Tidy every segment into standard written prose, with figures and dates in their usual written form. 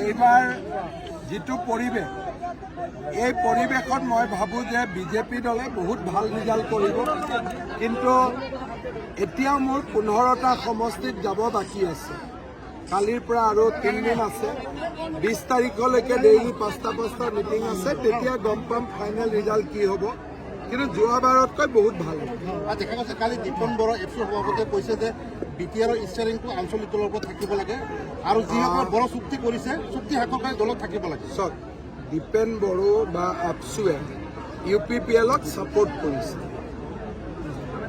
এইবাৰ যিটো পৰিৱেশ, এই পৰিৱেশত মই ভাবোঁ যে বিজেপি দলে বহুত ভাল ৰিজাল্ট কৰিব, কিন্তু এতিয়াও মোৰ 15টা সমষ্টিত যাব বাকী আছে। কালিৰ পৰা আৰু 3 দিন আছে, 20 তাৰিখলৈকে ডেইলি 5টা মিটিং আছে, তেতিয়া গম পাম ফাইনেল ৰিজাল্ট কি হ'ব। কিন্তু যোৱাবাৰতকৈ বহুত ভাল হ'ব। দেখা গৈছে কালি দীপন বৰা এফচিৰ সভাপতিয়ে কৈছে যে BTR ষ্টাৰিংটো আঞ্চলিক দলৰ ওপৰত থাকিব লাগে আৰু যিসকলে বড়ো চুক্তি কৰিছে চুক্তি শাখাৰ দলত থাকিব লাগে। চাওক, দীপেন বড়ো বা আপচুৱে UPPLক ছাপোৰ্ট কৰিছে।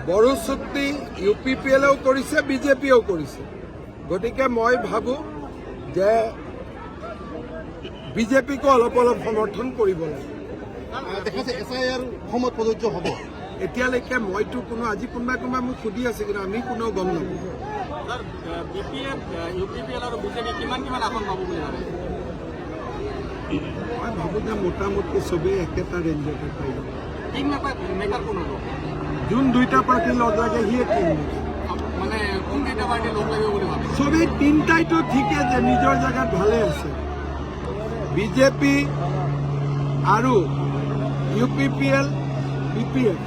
বড়ো চুক্তি UPPLেও কৰিছে, বিজেপিয়েও কৰিছে। গতিকে মই ভাবোঁ যে বিজেপিকো অলপ সমৰ্থন কৰিব লাগে। দেখা যায় SIR সময়ত প্ৰযোজ্য হ'ব। এতিয়ালৈকে মইতো আজি কোনোবাই মোক সুধি আছে, কিন্তু আমি কোনেও গম নাপাওঁ। মই ভাবোঁ যে মোটামুটি চবেই একেটা ৰেঞ্জতে পাই যাব। যোন 2টা পাৰ্টি লগ লাগে সিয়ে চবেই 3টাইতো ঠিকে যে নিজৰ জেগাত ভালে আছে। বিজেপি আৰু UPPL, BPF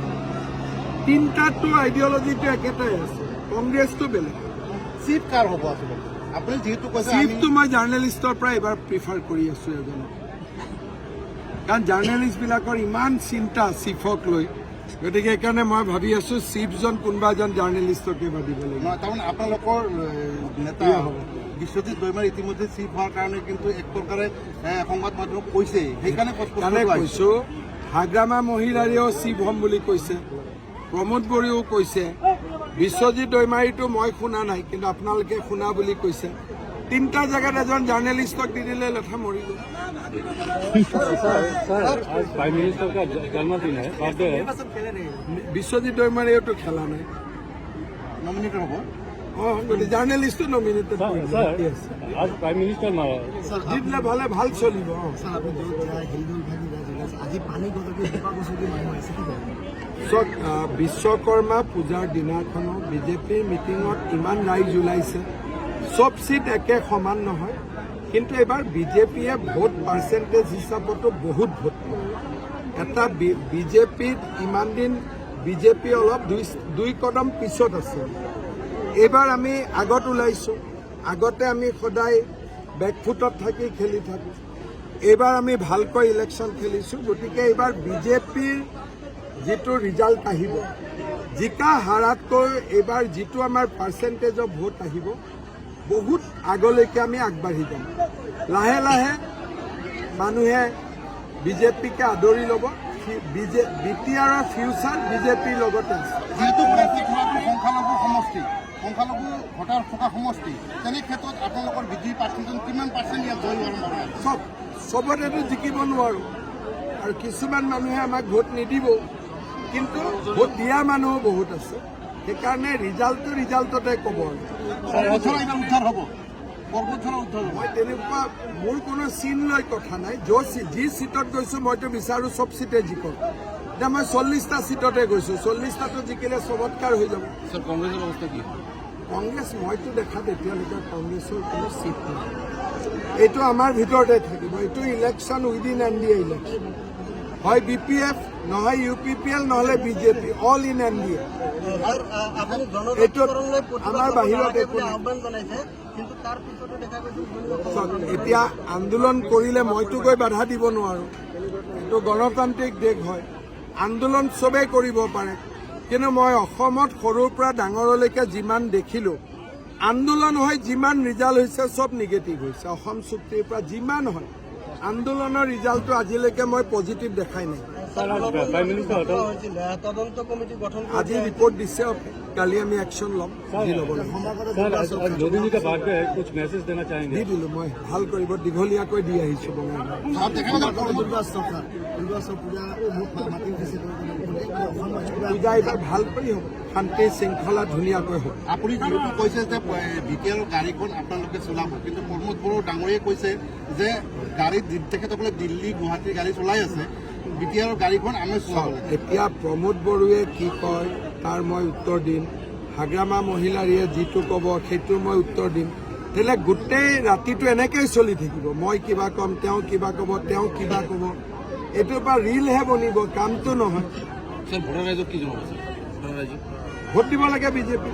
3টাতো আইডিঅলজিটো একেটাই আছে, কংগ্ৰেছটো বেলেগ। চিফ কাৰ হ'ব আচলতে? আপুনি যিহেতু কৈছে চিফটো মই জাৰ্নেলিষ্টৰ পৰা এইবাৰ প্ৰিফাৰ কৰি আছোঁ এজনক, কাৰণ জাৰ্নেলিষ্টবিলাকৰ ইমান চিন্তা চিফক লৈ। গতিকে সেইকাৰণে মই ভাবি আছোঁ চিফজন কোনোবা এজন জাৰ্নেলিষ্টকে এইবাৰ দিব লাগিব। তাৰমানে আপোনালোকৰ নেতা বিশ্বজিৎ দৈমাৰী ইতিমধ্যে চিফ হোৱাৰ কাৰণে কিন্তু এক প্ৰকাৰে সংবাদ মাধ্যমক কৈছে, সেইকাৰণে কৈছোঁ। হাগ্ৰামা মহিলাৰেও চিফ হ'ম বুলি কৈছে, প্ৰমোদ বড়োও কৈছে, বিশ্বজিৎ দৈমাৰীটো মই শুনা নাই, কিন্তু আপোনালোকে শুনা বুলি কৈছে। 3টা জেগাত এজন জাৰ্নেলিষ্টক দি দিলে লেঠা মৰি গ'ল। বিশ্বজিৎ দৈমাৰীয়েওতো খেলা নাই, নমিনেটেড হ'ব। গতিকে জাৰ্নেলিষ্টটো নমিনেটেড দি দিলে ভাল চলিব। বিশ্বকৰ্মা পূজাৰ দিনাখনো বিজেপিৰ মিটিঙত ইমান ৰাইজ ওলাইছে, চব চিট একে সমান নহয়, কিন্তু এইবাৰ বিজেপিয়ে ভোট পাৰ্চেণ্টেজ হিচাপতো বহুত ভোট পায়। এটা বিজেপিত ইমান দিন বিজেপি অলপ 2 কদম পিছত আছে। এইবাৰ আমি আগত ওলাইছোঁ, আগতে আমি সদায় বেকফুটত থাকি খেলি থাকোঁ। এইবাৰ আমি ভালকৈ ইলেকশ্যন খেলিছোঁ। গতিকে এইবাৰ বিজেপিৰ যিটো ৰিজাল্ট আহিব, জিকা হাৰাতকৈ এইবাৰ যিটো আমাৰ পাৰ্চেণ্টেজৰ ভোট আহিব, বহুত আগলৈকে আমি আগবাঢ়ি যাম। লাহে লাহে মানুহে বিজেপিকে আদৰি ল'ব। BTRৰ ফিউচাৰ বিজেপিৰ লগতে আছে। যিহেতু সংখ্যালঘু সমষ্টি, সংখ্যালঘু ভোটাৰ থকা সমষ্টি, তেনে ক্ষেত্ৰত আপোনালোকৰ বিজেপি প্ৰাৰ্থীজন কিমান পাৰ্চেণ্ট ইয়াত জয়ী হোৱাৰ সম্ভাৱনা? চবতেতো জিকিব নোৱাৰোঁ, আৰু কিছুমান মানুহে আমাক ভোট নিদিব, কিন্তু ভোট দিয়া মানুহো বহুত আছে। সেইকাৰণে ৰিজাল্টতে ক'ব। উদ্ধাৰ হ'ব, মই তেনেকুৱা মোৰ কোনো চিন লৈ কথা নাই। যি চিটত গৈছোঁ মইতো বিচাৰোঁ চব চিটে জিকক। এতিয়া মই 40টা চিটতে গৈছোঁ, 40টাতো জিকিলে চমৎকাৰ হৈ যাব। কংগ্ৰেছৰ অৱস্থা কি? কংগ্ৰেছ মইতো দেখাত এতিয়ালৈকে কংগ্ৰেছৰ কোনো চিট নাই। এইটো আমাৰ ভিতৰতে থাকিব। এইটো ইলেকশ্যন উইদিন NDA ইলেকশ্যন, হয় BPF, নহয় UPPL, নহ'লে বিজেপি, অল ইন NDA। এইটোত আমাৰ বাহিৰত একো নাই। এতিয়া আন্দোলন কৰিলে মইতো গৈ বাধা দিব নোৱাৰোঁ। এইটো গণতান্ত্ৰিক দেশ হয়, আন্দোলন চবেই কৰিব পাৰে। কিন্তু মই অসমত সৰুৰ পৰা ডাঙৰলৈকে যিমান দেখিলোঁ, আন্দোলন হয় যিমান ৰিজাল্ট হৈছে চব নিগেটিভ হৈছে। অসম চুক্তিৰ পৰা যিমান হয় আন্দোলনৰ ৰিজাল্টটো আজিলৈকে মই পজিটিভ দেখাই নাই। আজি ৰিপৰ্ট দিছে, কালি আমি একশ্যন ল'ম। দি দিলোঁ মই, ভাল কৰিব, দীঘলীয়াকৈ দি আহিছোঁ। পূজা এইবাৰ ভাল কৰি হ'ব, শান্তি শৃংখলা ধুনীয়াকৈ হ'ব। আপুনি যিহেতু কৈছে যে BTR গাড়ীখন আপোনালোকে চলাব, কিন্তু প্ৰমোদ বড়ো ডাঙৰীয়ে কৈছে যে গাড়ীত তেখেতসকলে দিল্লী গুৱাহাটীৰ গাড়ী চলাই আছে, বি টি আৰৰ গাড়ীখন আমি চলাব লাগে। এতিয়া প্ৰমোদ বড়োৱে কি কয় তাৰ মই উত্তৰ দিম, হাগ্ৰামা মহিলাৰীয়ে যিটো ক'ব সেইটোৰ মই উত্তৰ দিম। তেতিয়াহ'লে গোটেই ৰাতিটো এনেকৈয়ে চলি থাকিব, মই কিবা ক'ম, তেওঁ কিবা ক'ব, তেওঁ কিবা ক'ব, এইটোৰ পৰা ৰিলহে বনিব, কামটো নহয়। স্যাৰ ভোটাৰ ৰাইজক কি জনাব স্যাৰ ভোটাৰ ৰাইজক ভোট দিব লাগে বিজেপি।